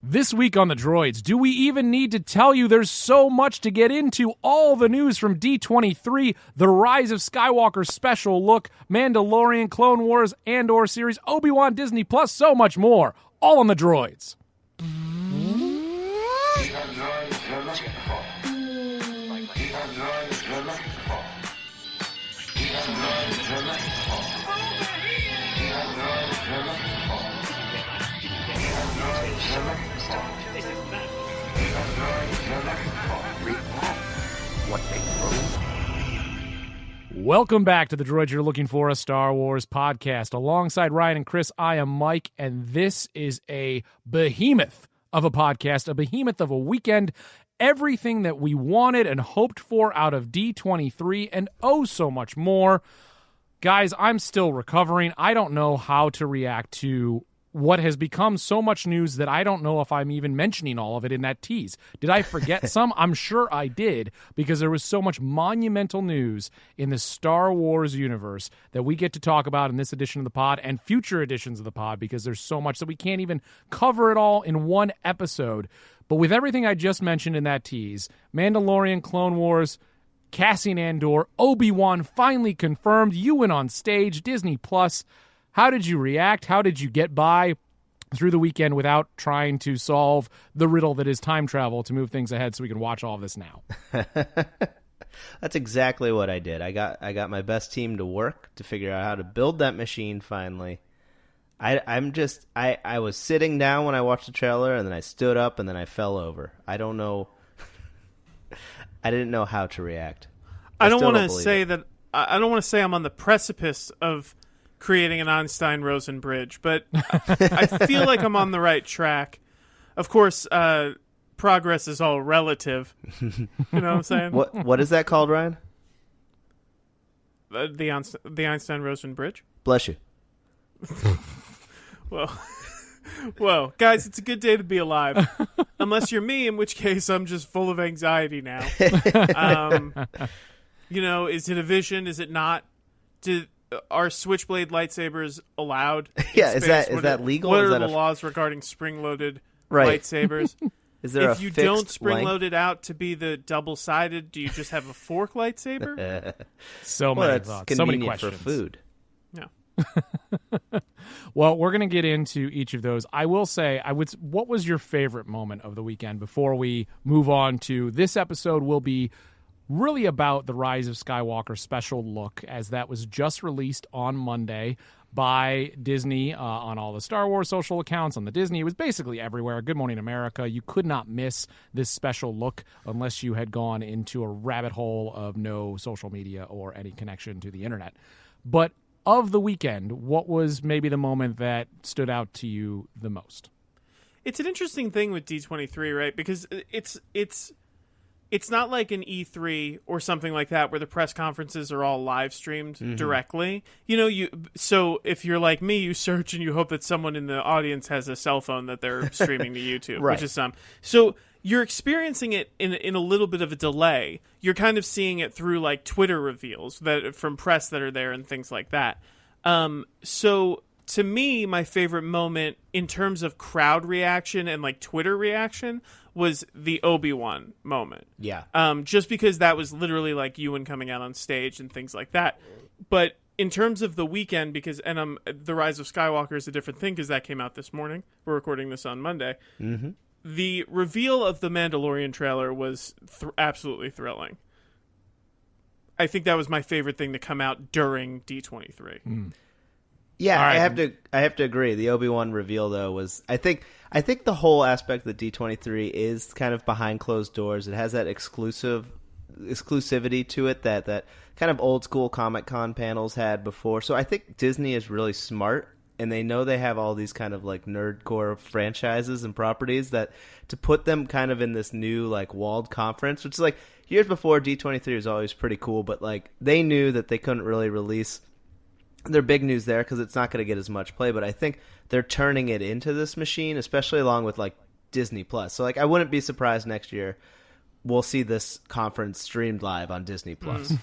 This week on the Droids, do we even need to tell you there's so much to get into? All the news from D23, the Rise of Skywalker Special Look, Mandalorian, Clone Wars, Andor series, Obi-Wan, Disney Plus, so much more. All on the Droids. Welcome back to the Droids You're Looking For, a Star Wars podcast. Alongside Ryan and Chris, I am Mike, and this is a behemoth of a podcast, a behemoth of a weekend. Everything that we wanted and hoped for out of D23, and oh so much more. Guys, I'm still recovering. I don't know how to react to what has become so much news that I don't know if I'm even mentioning all of it in that tease. Did I forget some? I'm sure I did, because there was so much monumental news in the Star Wars universe that we get to talk about in this edition of the pod and future editions of the pod, because there's so much that we can't even cover it all in one episode. But with everything I just mentioned in that tease, Mandalorian, Clone Wars, Cassian Andor, Obi-Wan finally confirmed, you went on stage, Disney Plus. How did you react? How did you get by through the weekend without trying to solve the riddle that is time travel to move things ahead so we can watch all of this now? That's exactly what I did. I got my best team to work to figure out how to build that machine finally. I was sitting down when I watched the trailer, and then I stood up, and then I fell over. I don't know. I didn't know how to react. I don't want to say that. I don't want to say I'm on the precipice of creating an Einstein-Rosen bridge, but I feel like I'm on the right track. Of course, progress is all relative. You know what I'm saying? What is that called, Ryan? The Einstein-Rosen bridge. Bless you. Well, guys, it's a good day to be alive. Unless you're me, in which case I'm just full of anxiety now. Is it a vision? Is it not? Are switchblade lightsabers allowed? Yeah, is that legal? What are the laws regarding spring-loaded lightsabers? Is there if you don't spring-load it out to be the double-sided, do you just have a fork lightsaber? So many thoughts. So many questions. For food. Yeah. Well, we're going to get into each of those. I will say, what was your favorite moment of the weekend before we move on to this episode? Will be really about the Rise of Skywalker Special Look, as that was just released on Monday by Disney on all the Star Wars social accounts, on the Disney. It was basically everywhere. Good Morning America. You could not miss this special look unless you had gone into a rabbit hole of no social media or any connection to the internet. But of the weekend, what was maybe the moment that stood out to you the most? It's an interesting thing with D23, right? Because it's not like an E3 or something like that where the press conferences are all live streamed directly. So if you're like me, you search and you hope that someone in the audience has a cell phone that they're streaming to YouTube, right. Which is some. So you're experiencing it in a little bit of a delay. You're kind of seeing it through like Twitter reveals from press that are there and things like that. So to me, my favorite moment in terms of crowd reaction and like Twitter reaction was the Obi-Wan moment. Yeah. Just because that was literally like Ewan coming out on stage and things like that. But in terms of the weekend, the Rise of Skywalker is a different thing because that came out this morning. We're recording this on Monday. Mm-hmm. The reveal of the Mandalorian trailer was absolutely thrilling. I think that was my favorite thing to come out during D23. Mm. Yeah, right. I have to agree. The Obi-Wan reveal though was I think the whole aspect of the D23 is kind of behind closed doors. It has that exclusivity to it that kind of old school Comic-Con panels had before. So I think Disney is really smart, and they know they have all these kind of like nerdcore franchises and properties that to put them kind of in this new like walled conference, which is like years before D23 was always pretty cool, but like they knew that they couldn't really release their big news there because it's not going to get as much play. But I think they're turning it into this machine, especially along with like Disney Plus. So like I wouldn't be surprised next year we'll see this conference streamed live on Disney Plus.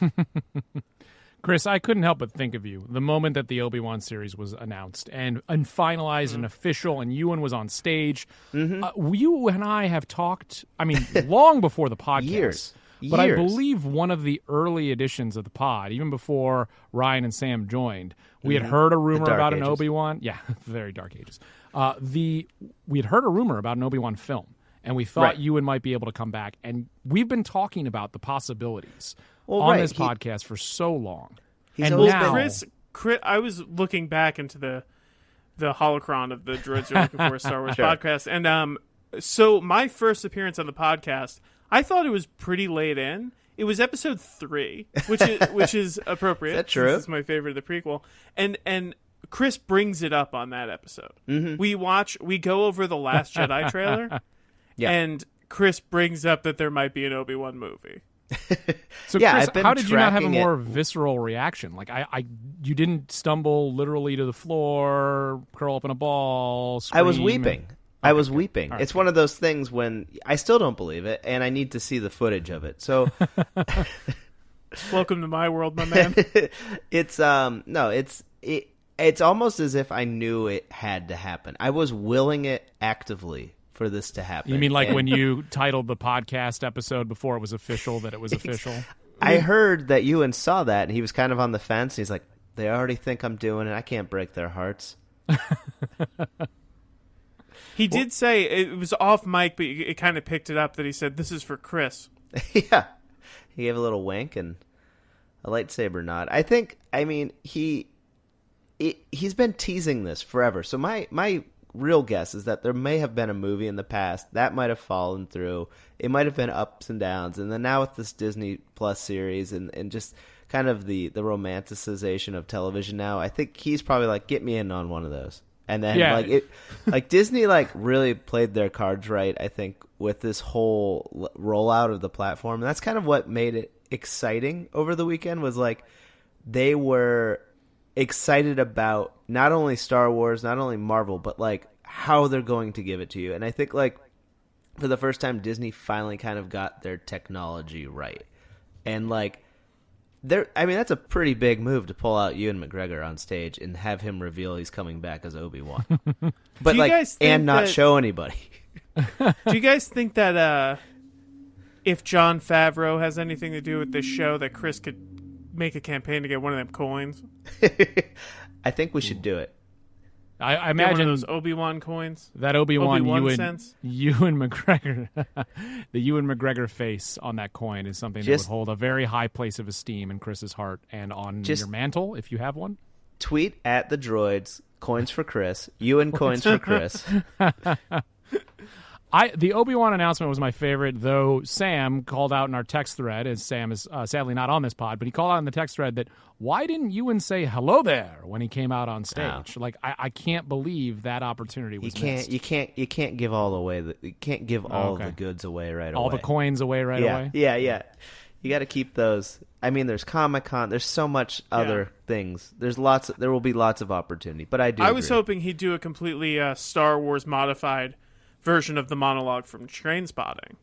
Chris, I couldn't help but think of you the moment that the Obi-Wan series was announced and finalized and official, and Ewan was on stage. You and I have talked, long before the podcast. Years. But I believe one of the early editions of the pod, even before Ryan and Sam joined, we had heard a rumor about an Obi-Wan. Yeah, very dark ages. We had heard a rumor about an Obi-Wan film, and we thought Ewan might be able to come back. And we've been talking about the possibilities on this podcast for so long. And now, Chris, I was looking back into the holocron of the Droids You're Looking For Star Wars podcast, and so my first appearance on the podcast, I thought it was pretty late in. It was episode 3, which is appropriate. Is that true? It's my favorite of the prequel, and Chris brings it up on that episode. We go over the Last Jedi trailer, and Chris brings up that there might be an Obi-Wan movie. So Chris, how did you not have a more visceral reaction? Like you didn't stumble literally to the floor, curl up in a ball, scream. I was weeping. I was weeping. Right, it's one of those things when I still don't believe it, and I need to see the footage of it. So, welcome to my world, my man. It's almost as if I knew it had to happen. I was willing it actively for this to happen. You mean like when you titled the podcast episode before it was official that it was official? I heard that Ewan saw that, and he was kind of on the fence. He's like, they already think I'm doing it. I can't break their hearts. He did say, it was off mic, but it kind of picked it up that he said, this is for Chris. Yeah. He gave a little wink and a lightsaber nod. He's been teasing this forever. So my real guess is that there may have been a movie in the past that might have fallen through. It might have been ups and downs. And then now with this Disney Plus series and just kind of the romanticization of television now, I think he's probably like, get me in on one of those. And then Disney really played their cards right, I think, with this whole rollout of the platform. And that's kind of what made it exciting over the weekend, was like they were excited about not only Star Wars, not only Marvel, but like how they're going to give it to you. And I think like for the first time, Disney finally kind of got their technology right. And like that's a pretty big move to pull out Ewan McGregor on stage and have him reveal he's coming back as Obi-Wan. But not show anybody. Do you guys think that if Jon Favreau has anything to do with this show, that Chris could make a campaign to get one of them coins? I think we should do it. I imagine one of those Obi-Wan coins. That Obi-Wan Ewan McGregor, the Ewan McGregor face on that coin is something that would hold a very high place of esteem in Chris's heart and on your mantle, if you have one. Tweet at the Droids, coins for Chris, Ewan coins for Chris. The Obi-Wan announcement was my favorite, though Sam called out in our text thread, as Sam is sadly not on this pod, but he called out in the text thread that why didn't Ewan say hello there when he came out on stage? Like I can't believe that opportunity was missed. You can't give all away. You can't give all the goods away right away. All the coins away right away. Yeah. You got to keep those. I mean, there's Comic-Con. There's so much other things. There will be lots of opportunity. But I was hoping he'd do a completely Star Wars modified version of the monologue from Trainspotting,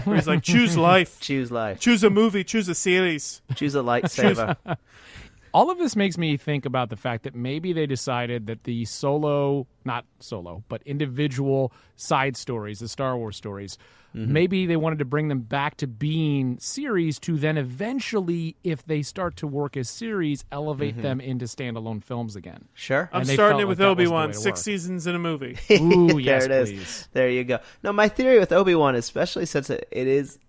where he's like, choose life, choose a movie, choose a series, choose a lightsaber. All of this makes me think about the fact that maybe they decided that the not solo, but individual side stories, the Star Wars stories, maybe they wanted to bring them back to being series to then eventually, if they start to work as series, elevate them into standalone films again. Sure. I'm starting it with Obi-Wan, 6 seasons in a movie. Ooh, yes, there it please. Is. There you go. No, my theory with Obi-Wan, especially since it is,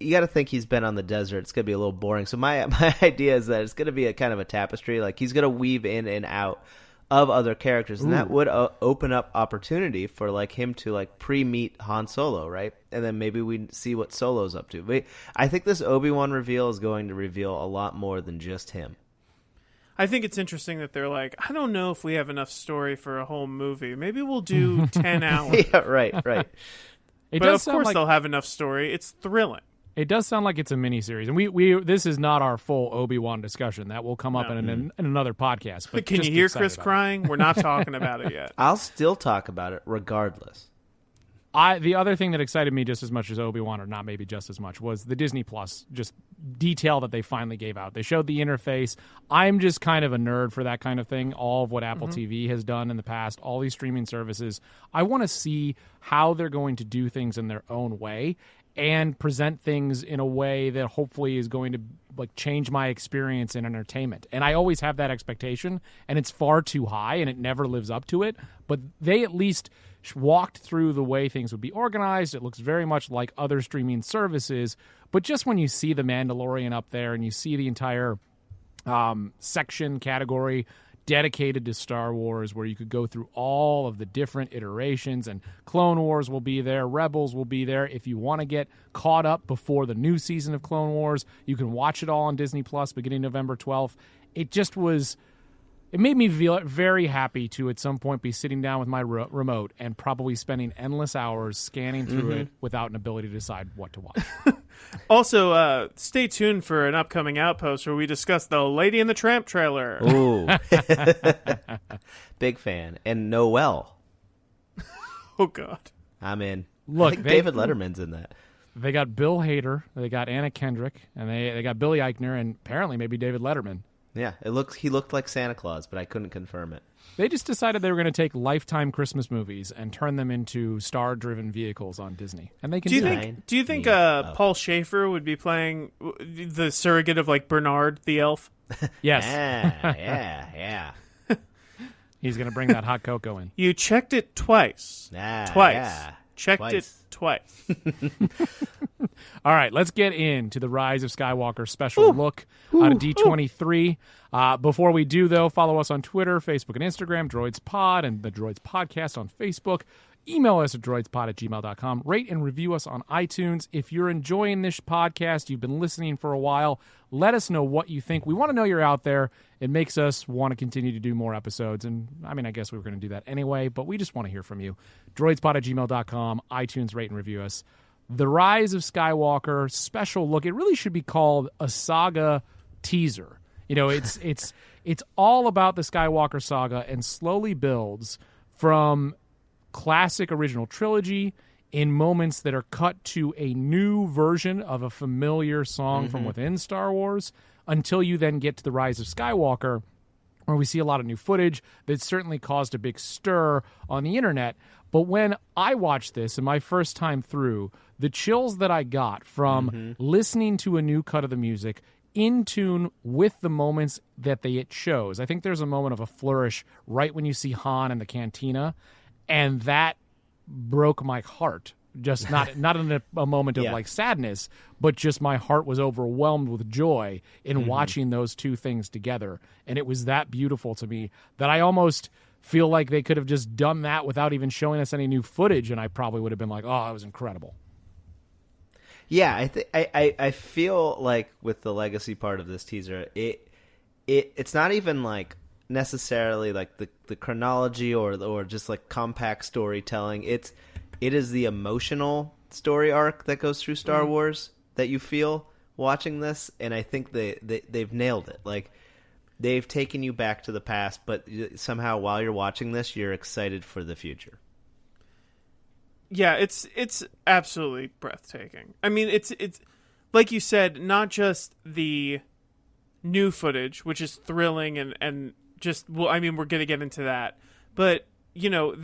you got to think he's been on the desert. It's going to be a little boring. So my idea is that it's going to be a kind of a tapestry. Like he's going to weave in and out of other characters, and that would open up opportunity for like him to like pre-meet Han Solo, right? And then maybe we see what Solo's up to. But I think this Obi-Wan reveal is going to reveal a lot more than just him. I think it's interesting that they're like, I don't know if we have enough story for a whole movie. Maybe we'll do 10 hours. Yeah, right. But of course they'll have enough story. It's thrilling. It does sound like it's a miniseries, and we this is not our full Obi-Wan discussion. That will come up in another podcast. But can you hear Chris crying? We're not talking about it yet. I'll still talk about it regardless. The other thing that excited me just as much as Obi-Wan, or not maybe just as much, was the Disney Plus just detail that they finally gave out. They showed the interface. I'm just kind of a nerd for that kind of thing. All of what Apple TV has done in the past, all these streaming services. I want to see how they're going to do things in their own way and present things in a way that hopefully is going to like change my experience in entertainment. And I always have that expectation, and it's far too high, and it never lives up to it. But they at least walked through the way things would be organized. It looks very much like other streaming services. But just when you see the Mandalorian up there and you see the entire section category dedicated to Star Wars, where you could go through all of the different iterations, and Clone Wars will be there, Rebels will be there. If you want to get caught up before the new season of Clone Wars, you can watch it all on Disney Plus beginning November 12th. It made me feel very happy to at some point be sitting down with my remote and probably spending endless hours scanning through it without an ability to decide what to watch. Also, stay tuned for an upcoming Outpost where we discuss the Lady and the Tramp trailer. Ooh. Big fan. And Noelle. Oh, God. I'm in. Look, I think David Letterman's in that. They got Bill Hader, they got Anna Kendrick, and they got Billy Eichner, and apparently maybe David Letterman. Yeah, he looked like Santa Claus, but I couldn't confirm it. They just decided they were going to take Lifetime Christmas movies and turn them into star-driven vehicles on Disney, and they can do that. Do you think Paul Schaefer would be playing the surrogate of like Bernard the elf? Yes. Yeah. He's going to bring that hot cocoa in. You checked it twice. Twice. Yeah. Checked it twice. All right, let's get into the Rise of Skywalker special look out of D23. Before we do, though, follow us on Twitter, Facebook, and Instagram, Droids Pod, and the Droids Podcast on Facebook. Email us at droidspod@gmail.com. Rate and review us on iTunes. If you're enjoying this podcast, you've been listening for a while, let us know what you think. We want to know you're out there. It makes us want to continue to do more episodes. And, I mean, I guess we were going to do that anyway, but we just want to hear from you. droidspod@gmail.com. iTunes, rate and review us. The Rise of Skywalker special look. It really should be called a saga teaser. You know, it's all about the Skywalker saga and slowly builds from classic original trilogy in moments that are cut to a new version of a familiar song from within Star Wars until you then get to the Rise of Skywalker, where we see a lot of new footage that certainly caused a big stir on the internet. But when I watched this in my first time through, the chills that I got from listening to a new cut of the music in tune with the moments that it shows. I think there's a moment of a flourish right when you see Han in the cantina, and that broke my heart. Just not in a moment of like sadness, but just my heart was overwhelmed with joy in watching those two things together. And it was that beautiful to me that I almost feel like they could have just done that without even showing us any new footage, and I probably would have been like, oh, it was incredible. Yeah, I feel like with the legacy part of this teaser, it's not even like necessarily like the chronology or just like compact storytelling. It is the emotional story arc that goes through Star Wars that you feel watching this, and I think they've nailed it. Like, they've taken you back to the past, but somehow while you're watching this, you're excited for the future. Yeah, it's absolutely breathtaking. I mean, it's like you said, not just the new footage, which is thrilling and just, well, I mean, we're going to get into that, but you know,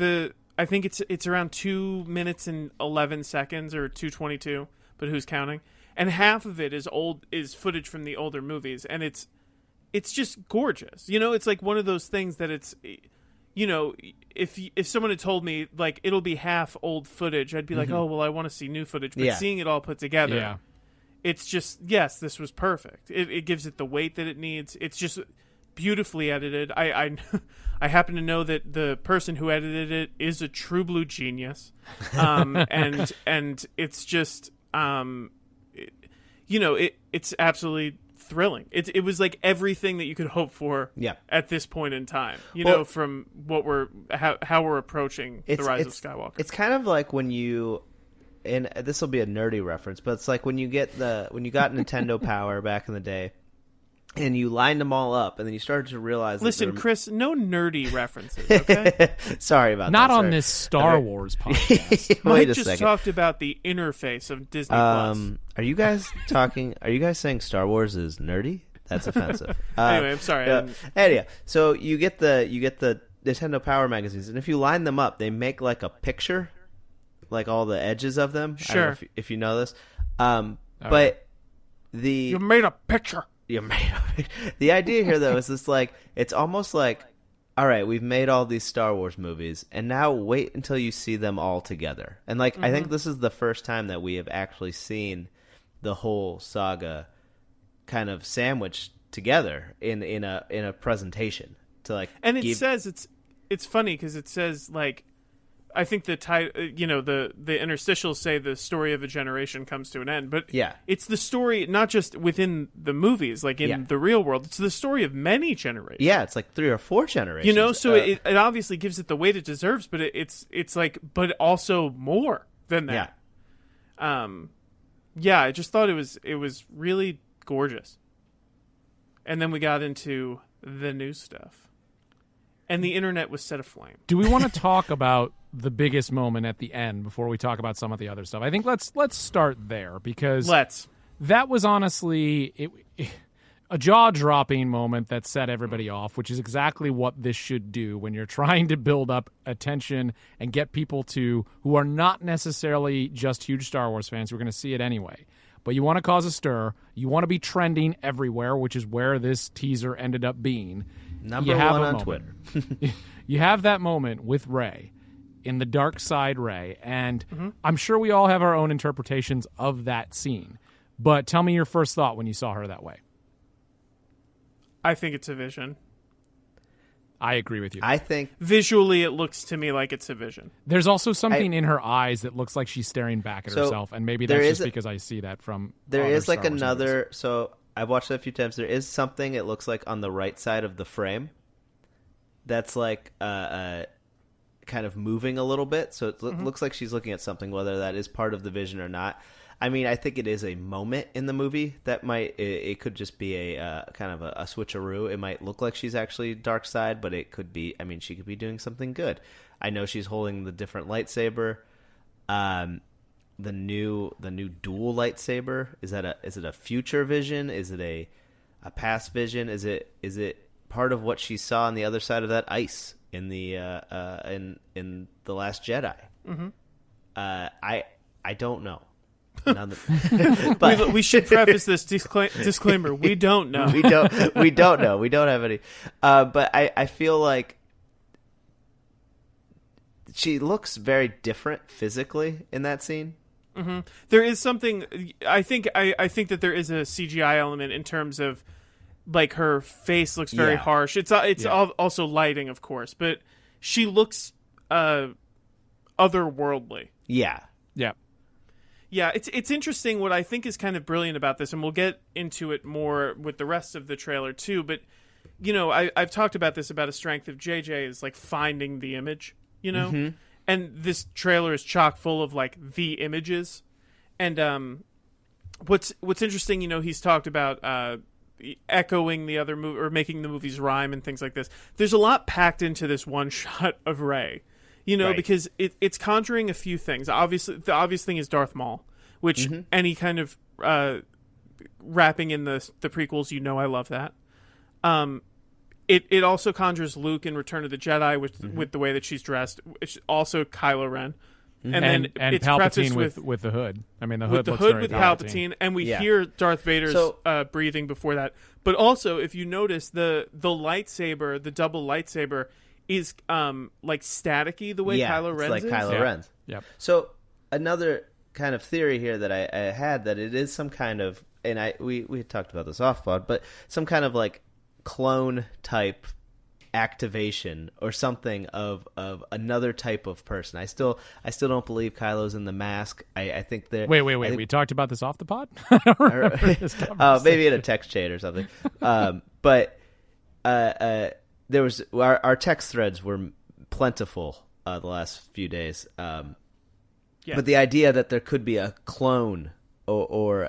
I think it's around 2 minutes and 11 seconds or 2:22, but who's counting? And half of it is footage from the older movies, and it's just gorgeous. You know, it's like one of those things that it's, you know, if someone had told me like it'll be half old footage, I'd be like, oh well, I want to see new footage. But seeing it all put together, it's just, yes, this was perfect. It gives it the weight that it needs. It's just beautifully edited. I happen to know that the person who edited it is a true blue genius, and it's just, you know, it's absolutely thrilling. It was like everything that you could hope for at this point in time, you know, from what how we're approaching the Rise of Skywalker. It's kind of like when you, and this will be a nerdy reference, but it's like when you got Nintendo Power back in the day, and you lined them all up, and then you started to realize. Listen, Chris, no nerdy references. Okay, sorry about not that. on this Star Wars podcast. Mike Wait a just second. talked about the interface of Disney Plus. Are you guys saying Star Wars is nerdy? That's offensive. Anyway, I'm sorry. Anyway, so you get the Nintendo Power magazines, and if you line them up, they make like a picture, like all the edges of them. Sure. I don't know if you know this, but You made a picture. The idea here, though, is this like it's almost like, all right, we've made all these Star Wars movies, and now wait until you see them all together. And like, I think this is the first time that we have actually seen the whole saga kind of sandwiched together in a presentation to like. And it says it's funny because it says like, I think the the interstitials say the story of a generation comes to an end, but it's the story not just within the movies, like in the real world. It's the story of many generations. Yeah, it's like 3 or 4 generations. So it obviously gives it the weight it deserves, but it's like, but also more than that. I just thought it was really gorgeous. And then we got into the new stuff, and the internet was set aflame. Do we want to talk about the biggest moment at the end before we talk about some of the other stuff? I think let's start there because that was honestly a jaw-dropping moment that set everybody off, which is exactly what this should do when you're trying to build up attention and get people who are not necessarily just huge Star Wars fans who are going to see it anyway. But you want to cause a stir. You want to be trending everywhere, which is where this teaser ended up being. Number one on Twitter. You have that moment with Rey in the dark side Rey, and I'm sure we all have our own interpretations of that scene. But tell me your first thought when you saw her that way. I think it's a vision. I agree with you. I think visually it looks to me like it's a vision. There's also something in her eyes that looks like she's staring back at herself, and maybe that's just because I see that from there is like Star Wars another movies. So I've watched it a few times. There is something it looks like on the right side of the frame that's like kind of moving a little bit, so it looks like she's looking at something, whether that is part of the vision or not. I mean, I think it is a moment in the movie that it could just be a kind of a switcheroo. It might look like she's actually dark side, but it could be, I mean, she could be doing something good. I know she's holding the different lightsaber. The new dual lightsaber, is it a future vision? Is it a past vision? Is it part of what she saw on the other side of that ice in the in the Last Jedi? I don't know. But we should preface this disclaimer. We don't know. we don't know. We don't have any. But I feel like she looks very different physically in that scene. There is something. I think that there is a CGI element in terms of like her face looks very harsh. It's also lighting, of course, but she looks otherworldly. Yeah. Yeah, it's interesting. What I think is kind of brilliant about this, and we'll get into it more with the rest of the trailer too, but, you know, I've talked about this, about a strength of JJ is, like, finding the image, you know? And this trailer is chock full of, like, the images. And what's interesting, you know, he's talked about echoing the other movie, or making the movies rhyme and things like this. There's a lot packed into this one shot of Rey. You know, because it's conjuring a few things. Obviously, the obvious thing is Darth Maul, which any kind of wrapping in the prequels, you know, I love that. It also conjures Luke in Return of the Jedi with the way that she's dressed. It's also Kylo Ren, and then it's Palpatine with the hood. I mean, the hood looks very with Palpatine, and we hear Darth Vader's breathing before that. But also, if you notice, the lightsaber, the double lightsaber, is like staticky the way Kylo Ren's like Kylo Ren's. Yep. So another kind of theory here that I had, that it is some kind of, and we talked about this off pod, but some kind of like clone type activation or something of another type of person. I still don't believe Kylo's in the mask. I think they're wait. We talked about this off the pod. I don't remember this conversation. Maybe in a text chain or something. But there was our text threads were plentiful the last few days. But the idea that there could be a clone or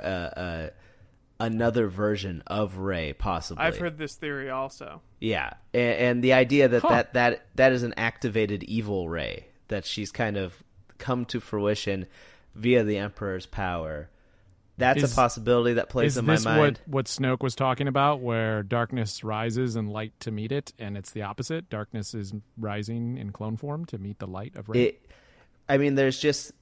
another version of Rey, possibly. I've heard this theory also. Yeah, and the idea that is an activated evil Rey, that she's kind of come to fruition via the Emperor's power. That's a possibility that plays in my mind. Is this what Snoke was talking about, where darkness rises and light to meet it, and it's the opposite? Darkness is rising in clone form to meet the light of Rey? There's just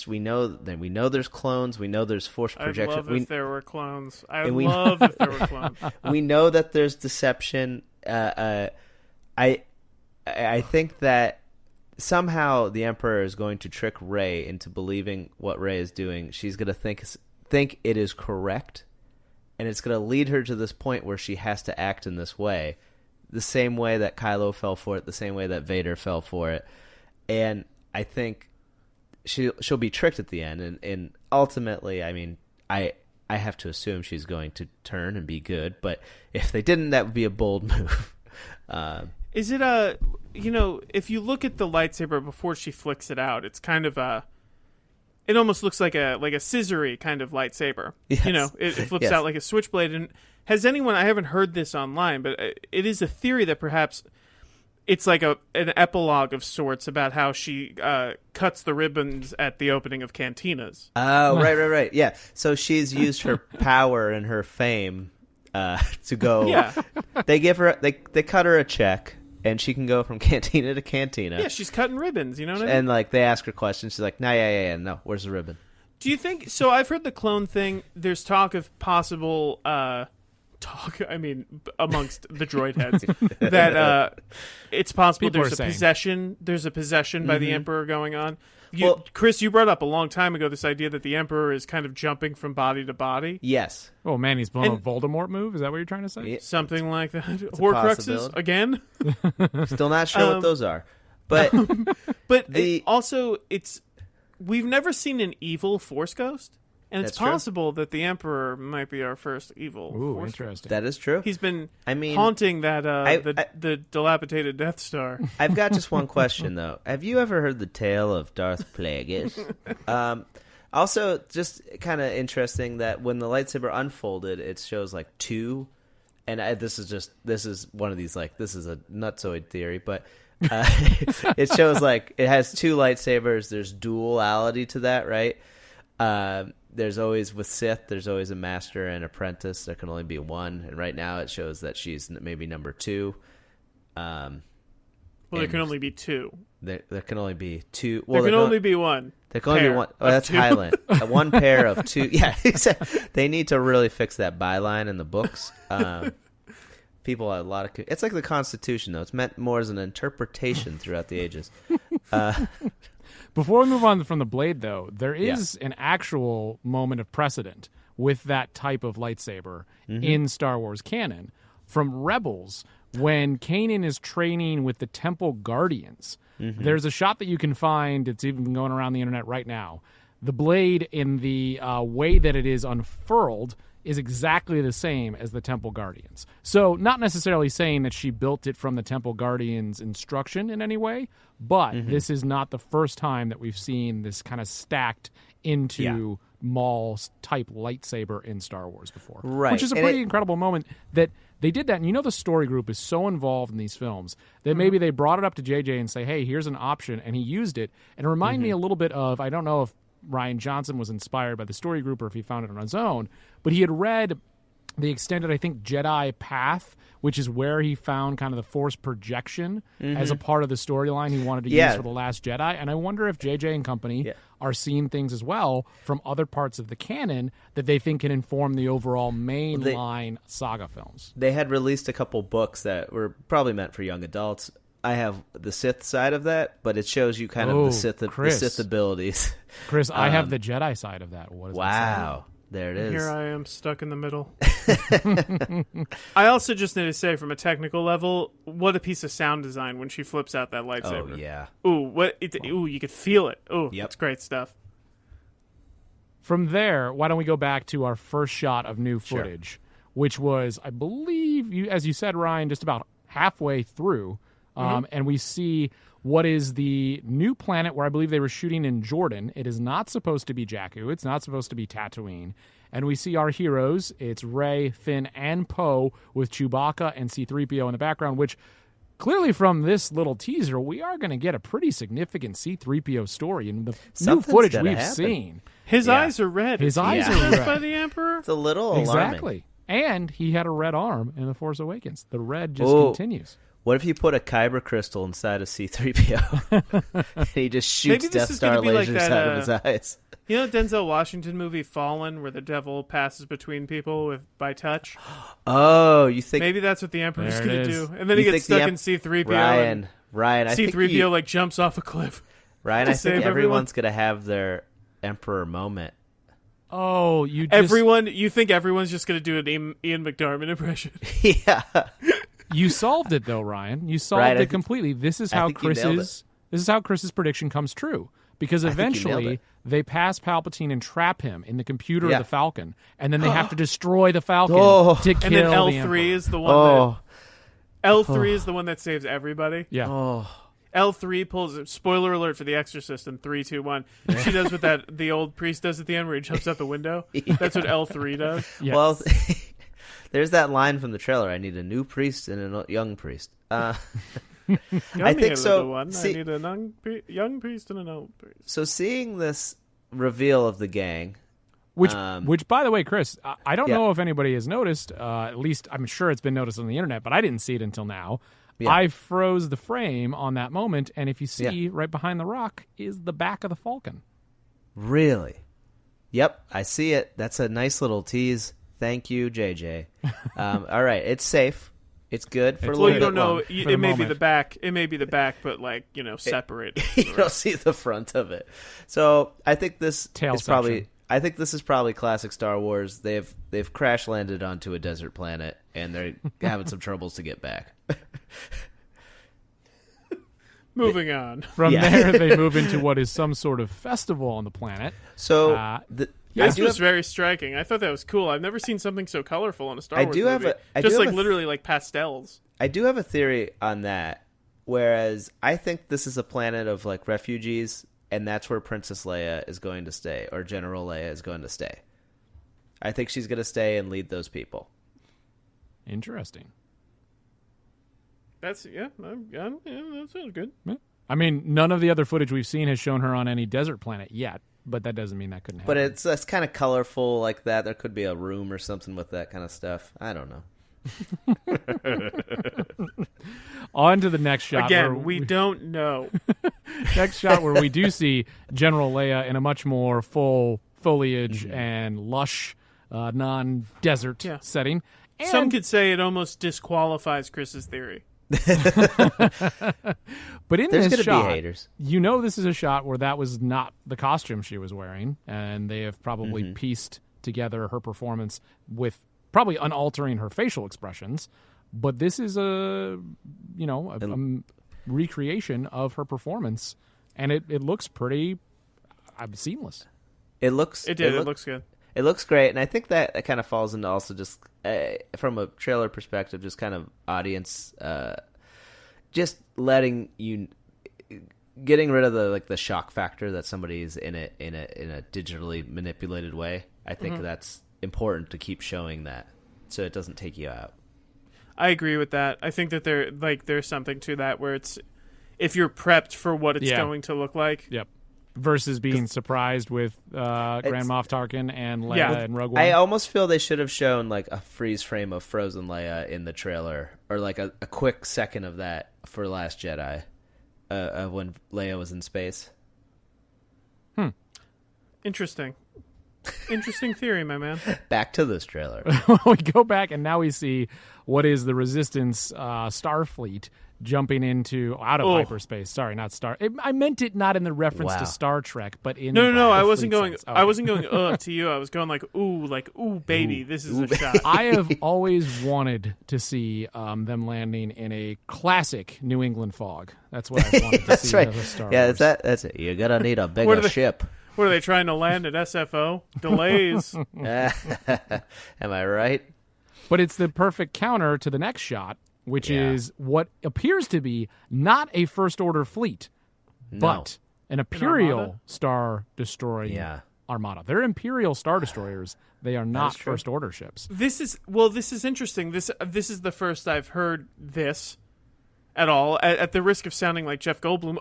we know there's clones. We know there's force projection. I'd love if there were clones. If there were clones. We know that there's deception. I think that somehow the Emperor is going to trick Rey into believing what Rey is doing. She's going to think it is correct, and it's going to lead her to this point where she has to act in this way, the same way that Kylo fell for it, the same way that Vader fell for it. And I think she'll be tricked at the end, and ultimately, I mean, I have to assume she's going to turn and be good, but if they didn't, that would be a bold move. Is it if you look at the lightsaber before she flicks it out, it's kind of it almost looks like a scissory kind of lightsaber. Yes. It flips out like a switchblade. And has anyone, I haven't heard this online, but it is a theory that perhaps it's like an epilogue of sorts about how she cuts the ribbons at the opening of cantinas. Oh, right. Yeah. So she's used her power and her fame to go. Yeah. They cut her a check, and she can go from cantina to cantina. Yeah, she's cutting ribbons, you know what I mean? And like they ask her questions, she's like, no, where's the ribbon? Do you think so? I've heard the clone thing. There's talk of possible amongst the droid heads that it's possible there's a possession by the Emperor going on. Chris, you brought up a long time ago this idea that the Emperor is kind of jumping from body to body. Yes. Oh man, he's pulling a Voldemort move. Is that what you're trying to say? Something like that. Horcruxes again. Still not sure what those are, but we've never seen an evil Force ghost. And it's possible that the Emperor might be our first evil. Ooh, Force interesting. That is true. He's been haunting that the dilapidated Death Star. I've got just one question, though. Have you ever heard the tale of Darth Plagueis? Also, just kind of interesting that when the lightsaber unfolded, it shows like two. And this is one of these, like, this is a nutsoid theory, but it shows like it has two lightsabers. There's duality to that, right? There's always, with Sith, there's always a master and apprentice. There can only be one, and right now it shows that she's maybe number two. Well, there can only be two. There can only be two. Well, there can only be one. There can only be one. Oh, that's Highland. One pair of two. Yeah, exactly. They need to really fix that byline in the books. People have a lot of. It's like the Constitution, though. It's meant more as an interpretation throughout the ages. Before we move on from the blade, though, there is an actual moment of precedent with that type of lightsaber in Star Wars canon from Rebels when Kanan is training with the Temple Guardians. There's a shot that you can find. It's even going around the internet right now. The blade, in the way that it is unfurled, is exactly the same as the Temple Guardians. So not necessarily saying that she built it from the Temple Guardians' instruction in any way, but this is not the first time that we've seen this kind of stacked into Maul-type lightsaber in Star Wars before. Right. Which is a pretty incredible moment that they did that. And you know the story group is so involved in these films that maybe they brought it up to JJ and say, hey, here's an option, and he used it. And it reminded me a little bit of, I don't know if Rian Johnson was inspired by the story group or if he found it on his own, but he had read the extended, I think, Jedi Path, which is where he found kind of the Force projection as a part of the storyline he wanted to use for The Last Jedi. And I wonder if JJ and company are seeing things as well from other parts of the canon that they think can inform the overall mainline saga films. They had released a couple books that were probably meant for young adults. I have the Sith side of that, but it shows you kind of the Sith abilities. Chris, I have the Jedi side of that. What is wow. There it is. Here I am stuck in the middle. I also just need to say, from a technical level, what a piece of sound design when she flips out that lightsaber. Oh, yeah. Ooh, you could feel it. Ooh, That's great stuff. From there, why don't we go back to our first shot of new footage, which was, I believe, as you said, Ryan, just about halfway through. And we see what is the new planet where I believe they were shooting in Jordan. It is not supposed to be Jakku. It's not supposed to be Tatooine. And we see our heroes. It's Rey, Finn, and Poe with Chewbacca and C-3PO in the background, which clearly from this little teaser, we are going to get a pretty significant C-3PO story in the new footage we've seen. His eyes are red. His eyes are red. by the Emperor? It's a little alarming. Exactly. And he had a red arm in The Force Awakens. The red just continues. What if you put a kyber crystal inside of C-3PO and he just shoots Death Star lasers out of his eyes? You know Denzel Washington movie Fallen, where the devil passes between people by touch? Oh, you think... Maybe that's what the Emperor's going to do. And then he gets stuck in C-3PO. Ryan, I think C-3PO like jumps off a cliff. Ryan, I think everyone's going to have their Emperor moment. Oh, you think everyone's just going to do an Ian McDiarmid impression? Yeah. You solved it though, Ryan. You solved it completely. This is how Chris's prediction comes true. Because eventually they pass Palpatine and trap him in the computer of the Falcon, and then they have to destroy the Falcon to kill and then L3 the Emperor. is the one L3 is the one that saves everybody. Yeah. Oh. L3 pulls, spoiler alert for The Exorcist in 3, 2, 1. She does what the old priest does at the end where he jumps out the window. Yeah. That's what L3 does. Yes. Well, there's that line from the trailer. I need a new priest and a young priest. I think so. I need a young priest and an old priest. So seeing this reveal of the gang... Which, by the way, Chris, I don't know if anybody has noticed. At least I'm sure it's been noticed on the internet, but I didn't see it until now. Yeah. I froze the frame on that moment, and if you see right behind the rock is the back of the Falcon. Really? Yep, I see it. That's a nice little tease. Thank you, JJ. All right, it's safe. It's good for a little bit. Well, you don't know. It may be moment. the back. It may be the back, but separated. You don't see the front of it. So I think this Tail is probably. I think this is probably classic Star Wars. They've crash landed onto a desert planet, and they're having some troubles to get back. Moving on. From there, they move into what is some sort of festival on the planet. So this was very striking. I thought that was cool. I've never seen something so colorful in a Star Wars movie. Literally like pastels. I do have a theory on that. Whereas I think this is a planet of like refugees, and that's where Princess Leia is going to stay, or General Leia is going to stay. I think she's going to stay and lead those people. Interesting. That sounds good. Yeah. I mean, none of the other footage we've seen has shown her on any desert planet yet, but that doesn't mean that couldn't happen. But it's kind of colorful like that. There could be a room or something with that kind of stuff. I don't know. On to the next shot. Again, we don't know. Next shot where we do see General Leia in a much more full foliage and lush, non-desert setting. And some could say it almost disqualifies Chris's theory. But in There's this shot, be haters. You know this is a shot where that was not the costume she was wearing, and they have probably pieced together her performance with probably unaltering her facial expressions. But this is a recreation of her performance, and it looks pretty seamless. It looks good. It looks great, and I think that kind of falls into also just from a trailer perspective, just kind of audience, just letting you getting rid of the shock factor that somebody's in a digitally manipulated way. I think that's important to keep showing that, so it doesn't take you out. I agree with that. I think that there's something to that where it's if you're prepped for what it's going to look like. Yep. Versus being surprised with Grand Moff Tarkin and Leia and Rogue One. I almost feel they should have shown like a freeze frame of frozen Leia in the trailer, or like a quick second of that for Last Jedi, when Leia was in space. Interesting theory, my man. Back to this trailer. We go back, and now we see what is the Resistance Starfleet jumping out of hyperspace. Sorry, not Star. I meant it not in the reference to Star Trek, but in no. I wasn't going. Okay. I wasn't going to you. I was going like ooh, baby. This is a shot. I have always wanted to see them landing in a classic New England fog. That's what I wanted to see. Right. Out of Star Wars. That's it. You're gonna need a bigger ship. What are they trying to land at SFO? Delays. Am I right? But it's the perfect counter to the next shot which is what appears to be not a First Order fleet, but an Imperial Star Destroyer armada. They're Imperial Star Destroyers. They are not First Order ships. This is interesting. This is the first I've heard this at all. At the risk of sounding like Jeff Goldblum.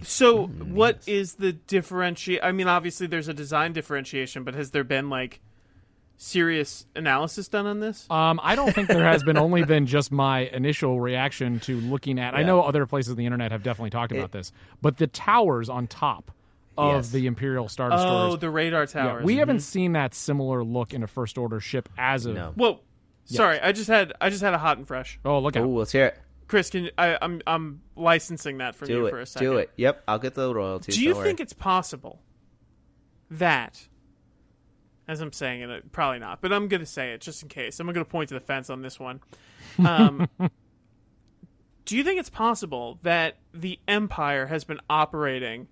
So, what is the differentiate? I mean, obviously, there's a design differentiation, but has there been like serious analysis done on this? I don't think there has been. Only been just my initial reaction to looking at. I know other places on the internet have definitely talked about this, but the towers on top of the Imperial Star Destroyers. Oh, the radar towers. Yeah, we haven't seen that similar look in a First Order ship as of. No. Whoa, sorry, I just had a hot and fresh. Oh, look out! Ooh, let's hear it. Chris, I'm licensing that from you for a second. Do it. Yep, I'll get the royalties. Do you think it's possible that, as I'm saying it, probably not, but I'm going to say it just in case. I'm going to point to the fence on this one. Do you think it's possible that the Empire has been operating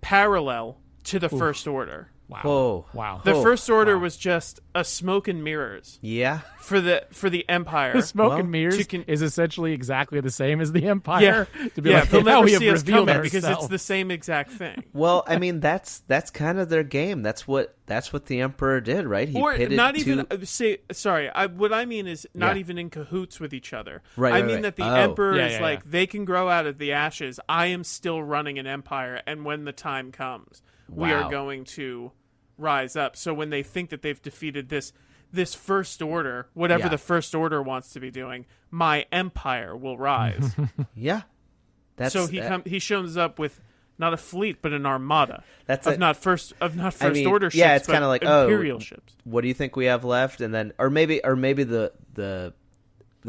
parallel to the First Order? Wow! Whoa. Wow! The First Order was just a smoke and mirrors. Yeah. For the Empire. The smoke and mirrors is essentially exactly the same as the Empire. To be like, they'll never we have see us revealed coming because ourselves. it's the same exact thing. Well, I mean, that's kind of their game. That's what the Emperor did, right? He or pitted not two... even sorry. What I mean is not even in cahoots with each other. Right. I mean that the Emperor is yeah. they can grow out of the ashes. I am still running an empire, and when the time comes, we are going to rise up. So when they think that they've defeated this First Order, whatever the First Order wants to be doing, my empire will rise. Yeah. So he shows up with not a fleet but an armada. Not first order ships. Yeah, it's kind of like Imperial ships. What do you think we have left? And then or maybe the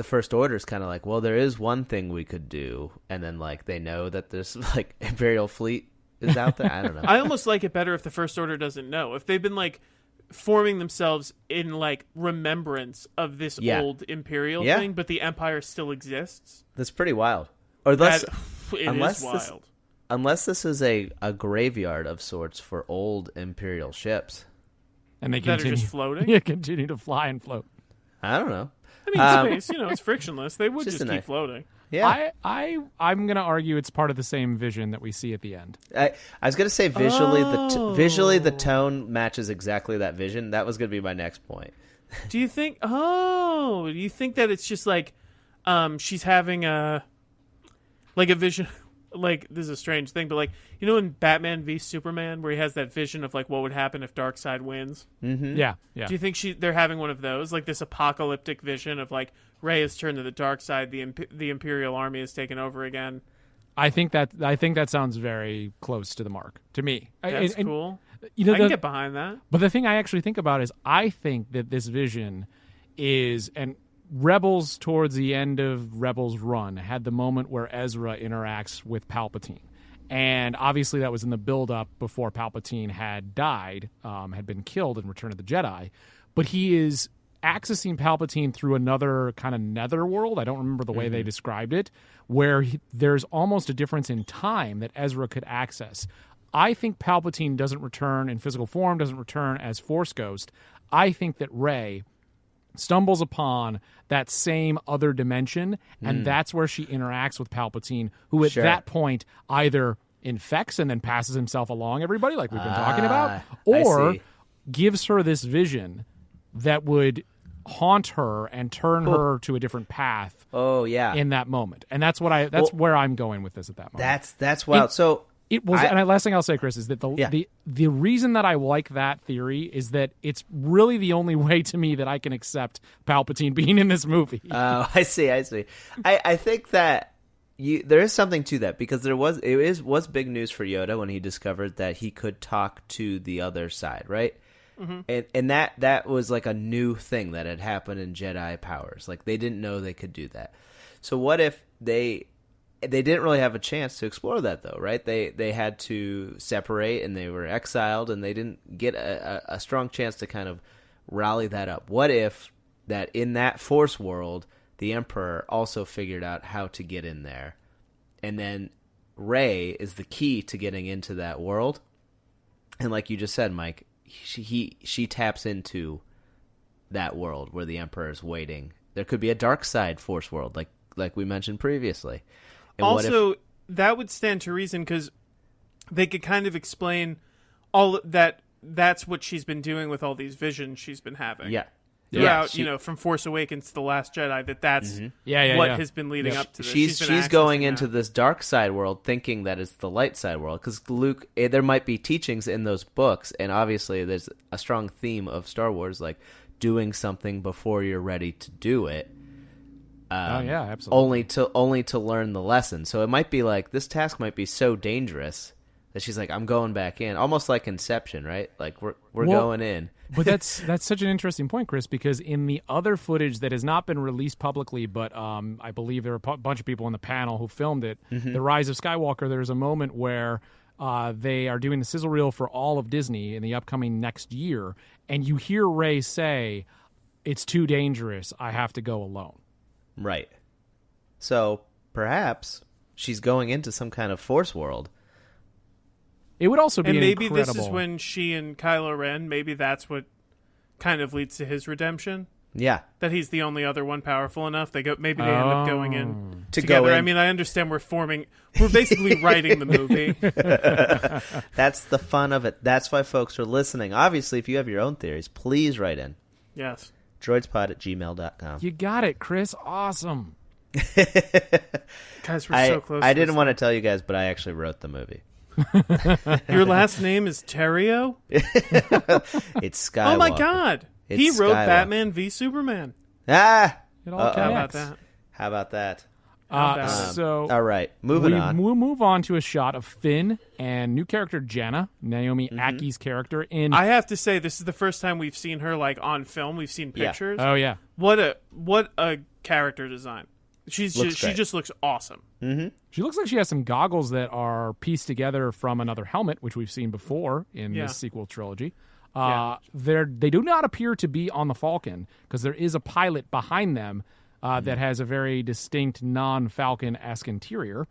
First Order is kind of like, well, there is one thing we could do, and then like they know that this like Imperial fleet is out there. I don't know. I almost like it better if the First Order doesn't know. If they've been like forming themselves in like remembrance of this old Imperial thing, but the Empire still exists. That's pretty wild. Or unless is wild. Unless this is a graveyard of sorts for old Imperial ships. And they that are just floating? Yeah, continue to fly and float. I don't know. I mean, space, it's frictionless. They would just keep floating. Yeah, I'm going to argue it's part of the same vision that we see at the end. I was going to say visually, the tone matches exactly that vision. That was going to be my next point. Do you think? Oh, do you think that it's just like, she's having a vision? Like, this is a strange thing, but like, in Batman v Superman, where he has that vision of like what would happen if Darkseid wins. Mm-hmm. Yeah. Do you think they're having one of those, like this apocalyptic vision of like Rey has turned to the dark side, the Imperial army has taken over again? I think that sounds very close to the mark to me. That's cool. I can get behind that. But the thing I actually think about is I think that this vision is and Rebels towards the end of Rebels Run had the moment where Ezra interacts with Palpatine. And obviously that was in the build-up before Palpatine had died, had been killed in Return of the Jedi. But he is accessing Palpatine through another kind of netherworld. I don't remember the way they described it, where there's almost a difference in time that Ezra could access. I think Palpatine doesn't return in physical form, doesn't return as Force Ghost. I think that Rey stumbles upon that same other dimension, and that's where she interacts with Palpatine, who at that point either infects and then passes himself along everybody, like we've been talking about, or gives her this vision that would haunt her and turn her to a different path. Oh yeah, in that moment, and that's where I'm going with this at that moment. That's wild. It was, and the last thing I'll say, Chris, is that the reason that I like that theory is that it's really the only way to me that I can accept Palpatine being in this movie. Oh, I see. I think that there is something to that, because it was big news for Yoda when he discovered that he could talk to the other side, right? Mm-hmm. And that was like a new thing that had happened in Jedi powers. Like they didn't know they could do that. So what if they didn't really have a chance to explore that, though, right? They had to separate, and they were exiled, and they didn't get a strong chance to kind of rally that up. What if that in that Force world, the Emperor also figured out how to get in there, and then Rey is the key to getting into that world, and like you just said, Mike, she taps into that world where the Emperor is waiting. There could be a dark side Force world, like we mentioned previously. And also, that would stand to reason because they could kind of explain all that. That's what she's been doing with all these visions she's been having. Yeah. Throughout, from Force Awakens to The Last Jedi, that's what has been leading up to this. She's going into this dark side world thinking that it's the light side world. Because Luke, there might be teachings in those books, and obviously there's a strong theme of Star Wars, like doing something before you're ready to do it. Absolutely. Only to learn the lesson. So it might be like, this task might be so dangerous that she's like, I'm going back in. Almost like Inception, right? Like, we're going in. But that's such an interesting point, Chris, because in the other footage that has not been released publicly, but I believe there were a bunch of people on the panel who filmed it, The Rise of Skywalker, there's a moment where they are doing the sizzle reel for all of Disney in the upcoming next year, and you hear Rey say, it's too dangerous, I have to go alone. Right. So, perhaps she's going into some kind of Force world. It would also be and maybe incredible... this is when she and Kylo Ren, maybe that's what kind of leads to his redemption. Yeah. That he's the only other one powerful enough. Maybe they end up going in Go together. in. I mean, I understand we're basically writing the movie. That's the fun of it. That's why folks are listening. Obviously, if you have your own theories, please write in. Yes. droidspod@gmail.com. You got it, Chris. Awesome. Guys, we're so close. I didn't want to tell you guys, but I actually wrote the movie. Your last name is Terrio? It's Skywalker. Oh my God. He wrote Batman v Superman. Ah! It all connects. How about that? So all right, moving on. We'll move on to a shot of Finn and new character Jenna, Naomi Ackie's character. I have to say, this is the first time we've seen her like on film. We've seen pictures. Oh yeah, what a character design. She just looks awesome. Mm-hmm. She looks like she has some goggles that are pieced together from another helmet, which we've seen before in this sequel trilogy. They do not appear to be on the Falcon because there is a pilot behind them that has a very distinct non-Falcon-esque interior.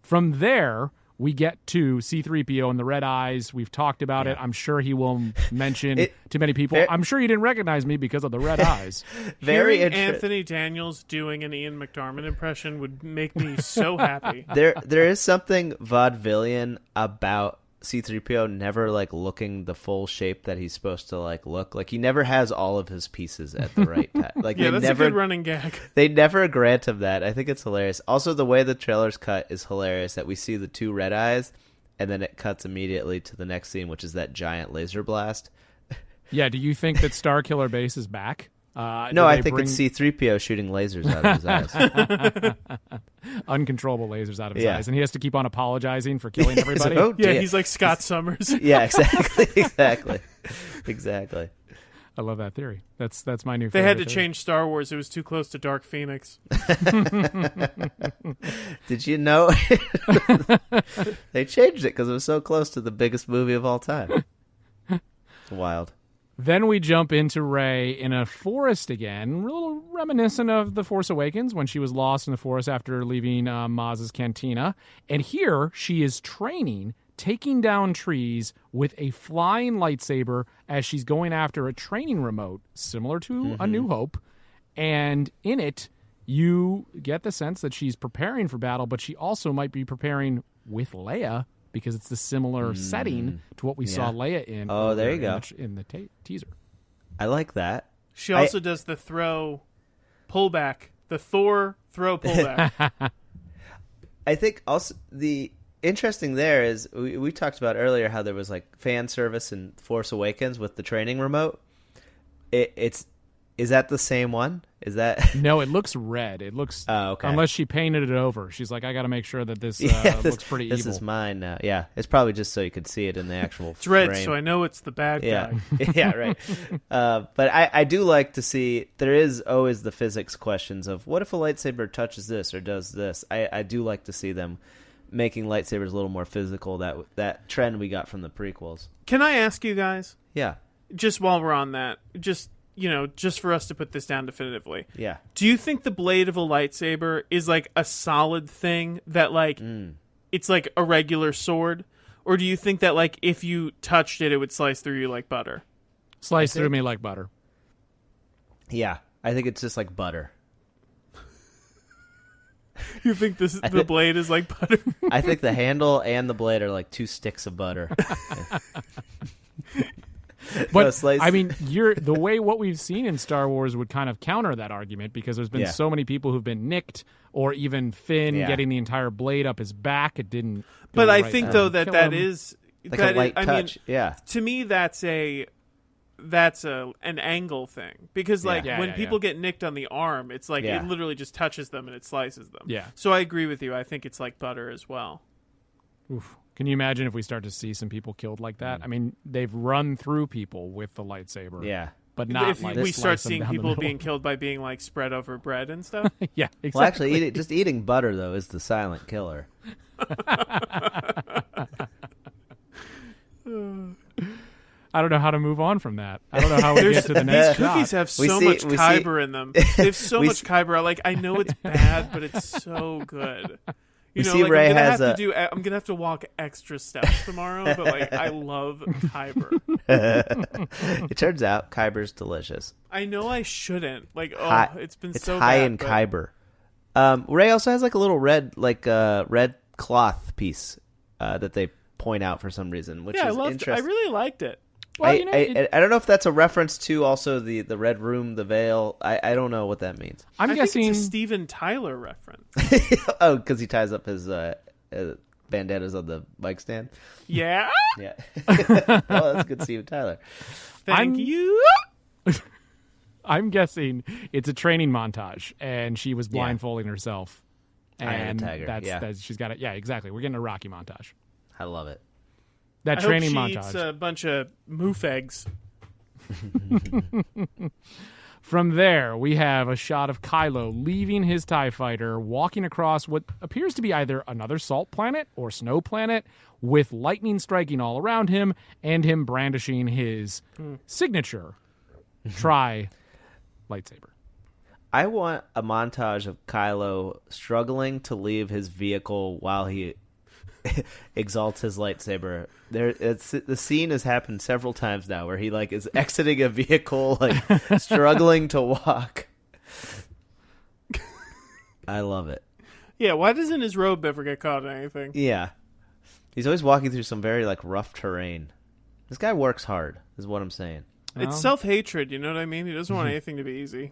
From there, we get to C-3PO and the red eyes. We've talked about it. I'm sure he will mention to many people. I'm sure you didn't recognize me because of the red eyes. Hearing Anthony Daniels doing an Ian McDiarmid impression would make me so happy. There is something vaudevillian about C-3PO never like looking the full shape that he's supposed to like look. Like he never has all of his pieces at the right time. Like that's a good running gag. They never grant him that. I think it's hilarious. Also, the way the trailer's cut is hilarious. That we see the two red eyes, and then it cuts immediately to the next scene, which is that giant laser blast. Yeah. Do you think that Starkiller Base is back? No, I think it's C-3PO shooting lasers out of his eyes. Uncontrollable lasers out of his eyes. And he has to keep on apologizing for killing everybody. He's like Scott Summers. Yeah, exactly. I love that theory. That's my new favorite. They had to change Star Wars. It was too close to Dark Phoenix. Did you know? They changed it because it was so close to the biggest movie of all time. It's wild. Then we jump into Rey in a forest again, a little reminiscent of The Force Awakens when she was lost in the forest after leaving Maz's cantina. And here she is training, taking down trees with a flying lightsaber as she's going after a training remote, similar to A New Hope. And in it, you get the sense that she's preparing for battle, but she also might be preparing with Leia, because it's the similar setting to what we saw Leia in. Oh, there you go. In the teaser. I like that. She also does the throw pullback, the Thor throw pullback. I think also the interesting there is we talked about earlier how there was like fan service in Force Awakens with the training remote. Is that the same one? Is that No, it looks red. It looks okay. Unless she painted it over. She's like, I got to make sure that this looks pretty evil. This is mine now. Yeah, it's probably just so you could see it in the actual It's red, frame. so I know it's the bad guy. Yeah, right. But I do like to see, there is always the physics questions of what if a lightsaber touches this or does this. I do like to see them making lightsabers a little more physical, that trend we got from the prequels. Can I ask you guys? Yeah. Just while we're on that, just for us to put this down definitively. Yeah. Do you think the blade of a lightsaber is like a solid thing that like it's like a regular sword? Or do you think that like if you touched it, it would slice through you like butter? Slice through me like butter. Yeah, I think it's just like butter. You think the blade is like butter? I think the handle and the blade are like 2 sticks of butter. But I mean, the way what we've seen in Star Wars would kind of counter that argument, because there's been so many people who've been nicked, or even Finn getting the entire blade up his back. It didn't. But I think though that is like a light touch. To me, that's an angle thing, because like when people get nicked on the arm, it's like it literally just touches them and it slices them. Yeah. So I agree with you. I think it's like butter as well. Oof. Can you imagine if we start to see some people killed like that? I mean, they've run through people with the lightsaber. Yeah. But not if like we start slice them seeing down the people middle. being killed by being like spread over bread and stuff. Yeah, exactly. Well, actually, just eating butter though is the silent killer. I don't know how to move on from that. I don't know how we get to the next shot. Cookies have so much kyber in them. They have so much kyber. Like, I know it's bad, but it's so good. You know, like, Ray I'm gonna have to walk extra steps tomorrow, but like, I love kyber. It turns out kyber's delicious. I know I shouldn't. Like, it's been it's so high bad, in kyber. Ray also has like a little red cloth piece that they point out for some reason, which is interesting. I really liked it. Well, I don't know if that's a reference to also the red room, the veil. I don't know what that means. I'm guessing think it's a Steven Tyler reference. Oh, because he ties up his bandanas on the mic stand. Yeah. Yeah. Oh, that's good, Steven Tyler. Thank you. I'm guessing it's a training montage, and she was blindfolding herself, and that's she's got it. Yeah, exactly. We're getting a Rocky montage. I love it. That I training hope she montage. eats a bunch of moof eggs. From there, we have a shot of Kylo leaving his TIE fighter, walking across what appears to be either another salt planet or snow planet, with lightning striking all around him, and him brandishing his signature lightsaber. I want a montage of Kylo struggling to leave his vehicle while he exalts his lightsaber. The scene has happened several times now where he like is exiting a vehicle, like struggling to walk. I love it. Yeah, why doesn't his robe ever get caught in anything? Yeah, he's always walking through some very like rough terrain. This guy works hard, is what I'm saying. It's self-hatred, you know what I mean? He doesn't want anything to be easy.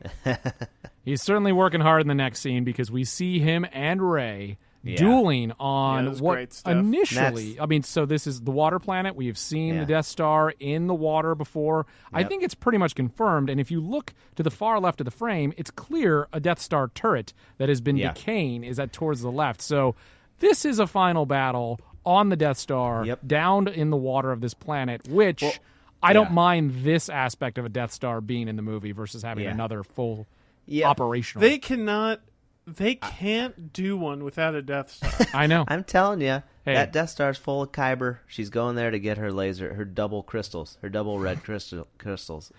He's certainly working hard in the next scene, because we see him and Rey dueling on what initially... I mean, so this is the water planet. We have seen the Death Star in the water before. Yep. I think it's pretty much confirmed, and if you look to the far left of the frame, it's clear a Death Star turret that has been decaying is towards the left. So this is a final battle on the Death Star, down in the water of this planet, which... Well, I don't mind this aspect of a Death Star being in the movie versus having another full operational. They can't do one without a Death Star. I know. I'm telling you, that Death Star's full of kyber. She's going there to get her her double crystals, her double red crystals. Crystals.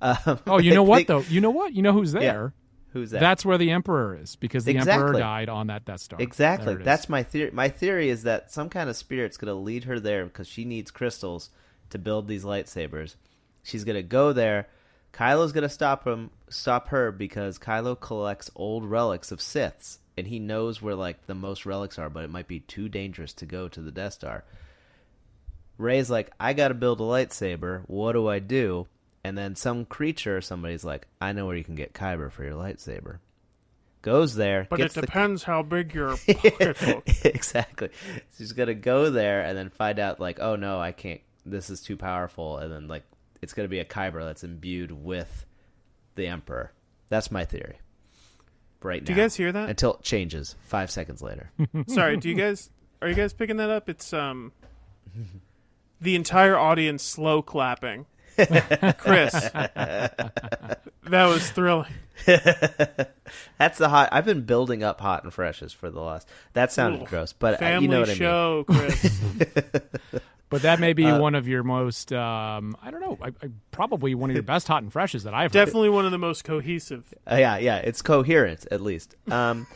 Oh, you know what though? You know what? You know who's there? Yeah. Who's that? That's where the Emperor is, because the Emperor died on that Death Star. Exactly. That's my theory. My theory is that some kind of spirit's going to lead her there because she needs crystals to build these lightsabers. She's going to go there. Kylo's going to stop her because Kylo collects old relics of Siths, and he knows where like the most relics are, but it might be too dangerous to go to the Death Star. Rey's like, I got to build a lightsaber. What do I do? And then some creature, somebody's like, I know where you can get kyber for your lightsaber. Goes there. But it depends how big your pocket looks. Exactly. She's going to go there and then find out, like, oh, no, I can't. This is too powerful. And then, like, it's going to be a kyber that's imbued with the Emperor. That's my theory. Right now. Do you guys hear that? Until it changes 5 seconds later. Sorry, are you guys picking that up? It's the entire audience slow clapping. Chris, that was thrilling. That's the hot. I've been building up hot and freshes for the last. That sounded gross, but you know what I mean. Family show, Chris. But that may be one of your most. I don't know. Probably one of your best hot and freshes that I've. Definitely one of the most cohesive. Yeah, it's coherent at least. I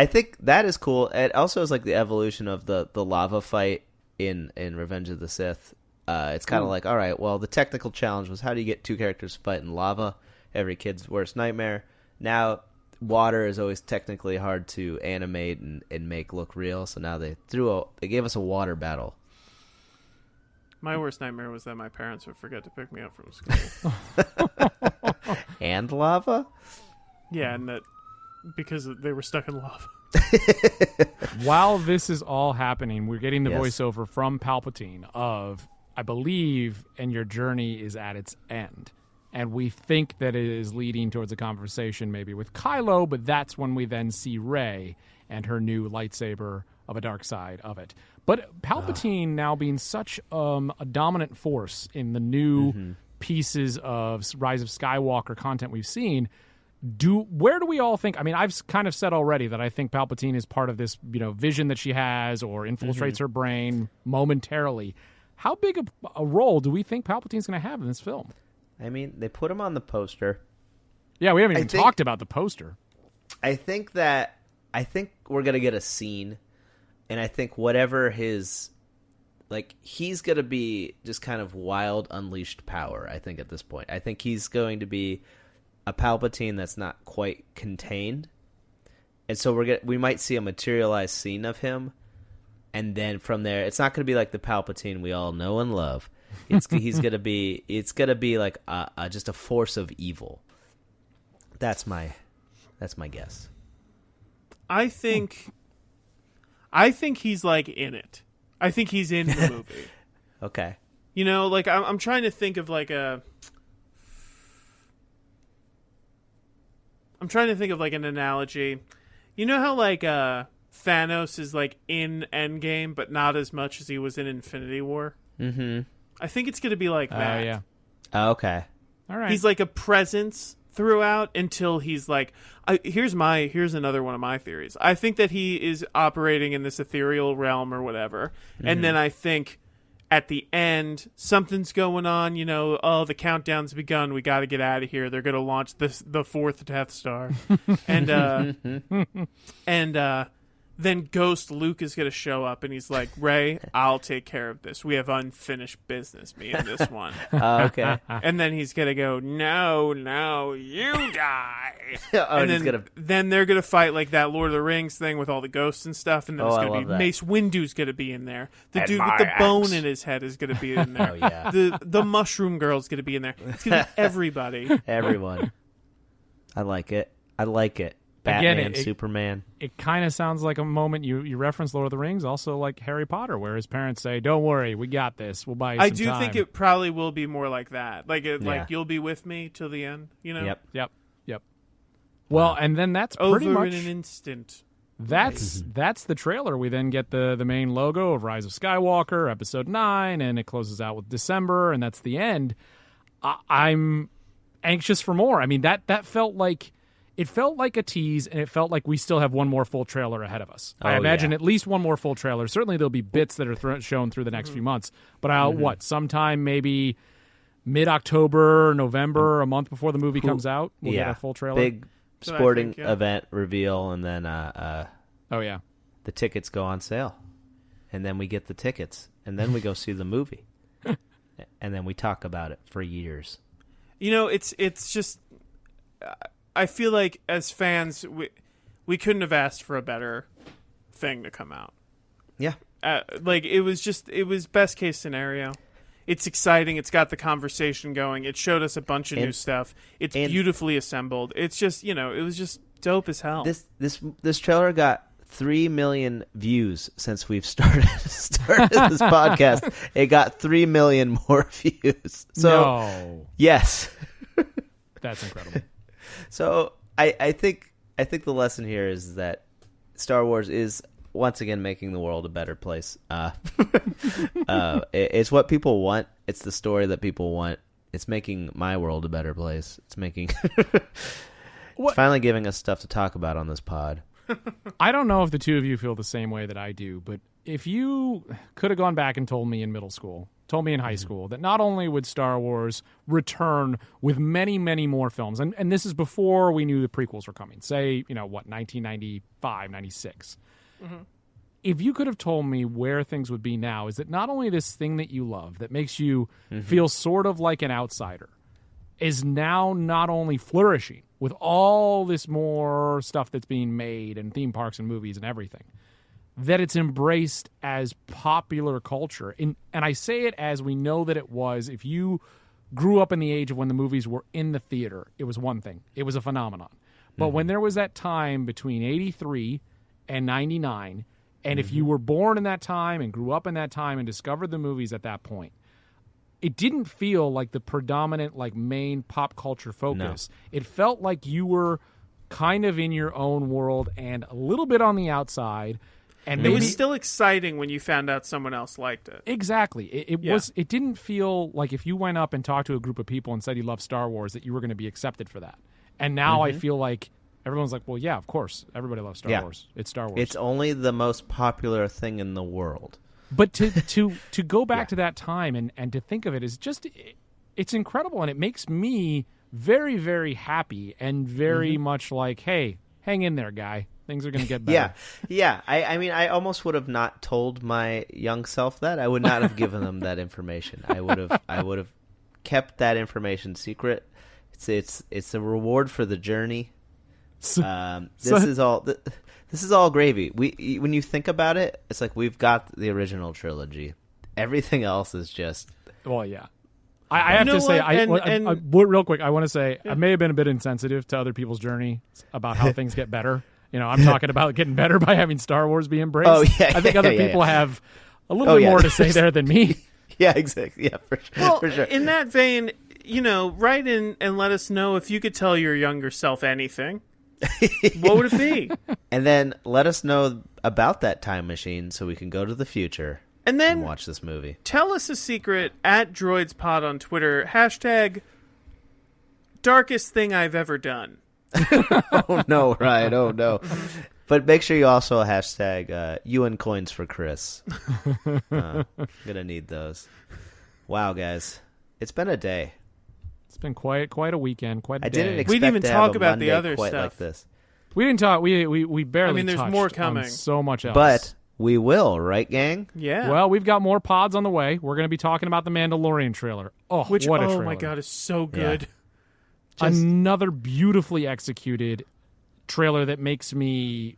think that is cool. It also is like the evolution of the lava fight in Revenge of the Sith. it's kind of like, all right, well, the technical challenge was how do you get two characters to fight in lava? Every kid's worst nightmare. Now, water is always technically hard to animate and make look real. So now they gave us a water battle. My worst nightmare was that my parents would forget to pick me up from school. And lava? Yeah, and that because they were stuck in lava. While this is all happening, we're getting the Yes. voiceover from Palpatine of, I believe, and your journey is at its end. And we think that it is leading towards a conversation maybe with Kylo, but that's when we then see Rey and her new lightsaber of a dark side of it. But Palpatine now being such a dominant force in the new pieces of Rise of Skywalker content we've seen, where do we all think? I mean, I've kind of said already that I think Palpatine is part of this, vision that she has or infiltrates her brain momentarily. How big a role do we think Palpatine's going to have in this film? I mean, they put him on the poster. Yeah, we haven't even talked about the poster. I think we're going to get a scene, and I think whatever he's going to be just kind of wild, unleashed power, I think, at this point. I think he's going to be a Palpatine that's not quite contained. And so we might see a materialized scene of him, and then from there, it's not going to be like the Palpatine we all know and love. It's going to be like just a force of evil. That's my guess. I think he's like in it. I think he's in the movie. Okay. Like I'm trying to think of like an analogy. You know how like Thanos is like in Endgame, but not as much as he was in Infinity War? Mm-hmm. I think it's going to be like that. Oh, yeah. Oh, okay. All right. He's like a presence throughout until he's like here's another one of my theories. I think that he is operating in this ethereal realm or whatever, and then I think at the end something's going on, the countdown's begun, we got to get out of here, they're going to launch the fourth Death Star. and then Ghost Luke is going to show up, and he's like, Rey, I'll take care of this. We have unfinished business, me and this one. Okay. And then he's going to go, no, you die. And then they're going to fight like that Lord of the Rings thing with all the ghosts and stuff, and then it's going to be that. Mace Windu's going to be in there. The And dude my with the axe. bone in his head is going to be in there. Oh, yeah. The mushroom girl's going to be in there. It's going to be everybody. Everyone. I like it. Again, Batman, Superman. It kind of sounds like a moment you reference Lord of the Rings, also like Harry Potter, where his parents say, "Don't worry, we got this. We'll buy you some time." I do think it probably will be more like that. Like you'll be with me till the end. Yep. Yep. Well, and then that's pretty Over much in an instant. that's the trailer. We then get the main logo of Rise of Skywalker, Episode 9, and it closes out with December, and that's the end. I'm anxious for more. I mean, that felt like. It felt like a tease, and it felt like we still have one more full trailer ahead of us. I imagine at least one more full trailer. Certainly there'll be bits that are shown through the next few months. But sometime maybe mid-October, November, a month before the movie comes out, we'll get a full trailer. Big sporting event reveal, and then the tickets go on sale. And then we get the tickets, and then we go see the movie. And then we talk about it for years. It's just... I feel like as fans, we couldn't have asked for a better thing to come out. Yeah. It was best case scenario. It's exciting. It's got the conversation going. It showed us a bunch of new stuff. It's beautifully assembled. It's just, it was just dope as hell. This trailer got 3 million views since we've started this podcast. It got 3 million more views. So, yes. That's incredible. So I think the lesson here is that Star Wars is once again making the world a better place. It's what people want. It's the story that people want. It's making my world a better place. It's making it's finally giving us stuff to talk about on this pod. I don't know if the two of you feel the same way that I do, but if you could have gone back and told me in middle school, told me in high school, that not only would Star Wars return with many, many more films, and this is before we knew the prequels were coming, say, 1995, 96. if you could have told me where things would be now, is that not only this thing that you love that makes you feel sort of like an outsider is now not only flourishing with all this more stuff that's being made and theme parks and movies and everything, that it's embraced as popular culture. And I say it as we know that it was. If you grew up in the age of when the movies were in the theater, it was one thing. It was a phenomenon. But when there was that time between 83 and 99, and if you were born in that time and grew up in that time and discovered the movies at that point, it didn't feel like the predominant, like, main pop culture focus. No. It felt like you were kind of in your own world and a little bit on the outside. And it was still exciting when you found out someone else liked it. Exactly. It didn't feel like if you went up and talked to a group of people and said you loved Star Wars that you were going to be accepted for that. And now I feel like everyone's like, well, yeah, of course. Everybody loves Star Wars. It's Star Wars. It's only the most popular thing in the world. But to go back to that time and to think of it is just, it's incredible. And it makes me very, very happy and very much like, hey, hang in there, guy. Things are going to get better. Yeah. I mean, I almost would have not told my young self that. I would not have given them that information. I would have kept that information secret. It's a reward for the journey. This is all gravy. When you think about it, it's like we've got the original trilogy. Everything else is just. Well, yeah. I have to say, real quick, I want to say I may have been a bit insensitive to other people's journey about how things get better. You know, I'm talking about getting better by having Star Wars be embraced. Oh, yeah, I think other people have a little bit more to say there than me. Yeah, exactly. Yeah, for sure. Well, for sure. In that vein, write in and let us know if you could tell your younger self anything. What would it be? And then let us know about that time machine so we can go to the future and then watch this movie. Tell us a secret at DroidsPod on Twitter. # darkest thing I've ever done. Oh, no, Ryan. Oh, no. But make sure you also # UN coins for Chris. Gonna need those. Wow, guys. It's been a day. It's been quite a weekend, quite a day. I didn't expect we didn't even to talk have a about Monday the other quite stuff. like this. We didn't talk. We barely there's touched more coming. on so much else. But we will, right, gang? Yeah. Well, we've got more pods on the way. We're going to be talking about the Mandalorian trailer. Oh, what a trailer. Oh, my God, is so good. Yeah. Another beautifully executed trailer that makes me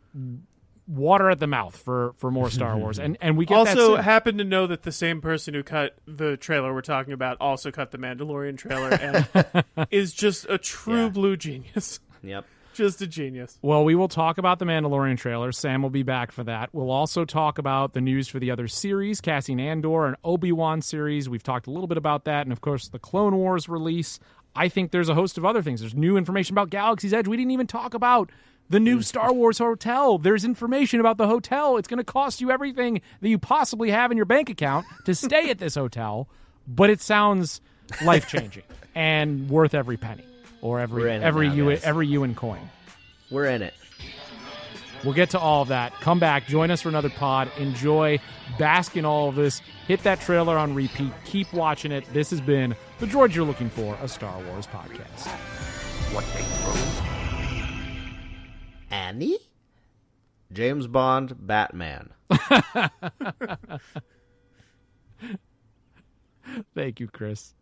water at the mouth for more Star Wars. And we get also that happen to know that the same person who cut the trailer we're talking about also cut the Mandalorian trailer and is just a true blue genius. Yep. Just a genius. Well, we will talk about the Mandalorian trailer. Sam will be back for that. We'll also talk about the news for the other series, Cassian Andor and Obi-Wan series. We've talked a little bit about that. And, of course, the Clone Wars release. I think there's a host of other things. There's new information about Galaxy's Edge. We didn't even talk about the new Star Wars hotel. There's information about the hotel. It's going to cost you everything that you possibly have in your bank account to stay at this hotel, but it sounds life-changing and worth every penny or every UN coin. We're in it. We'll get to all of that. Come back. Join us for another pod. Enjoy. Bask in all of this. Hit that trailer on repeat. Keep watching it. This has been The Droids You're Looking For, a Star Wars podcast. What they throw? Annie? James Bond, Batman. Thank you, Chris.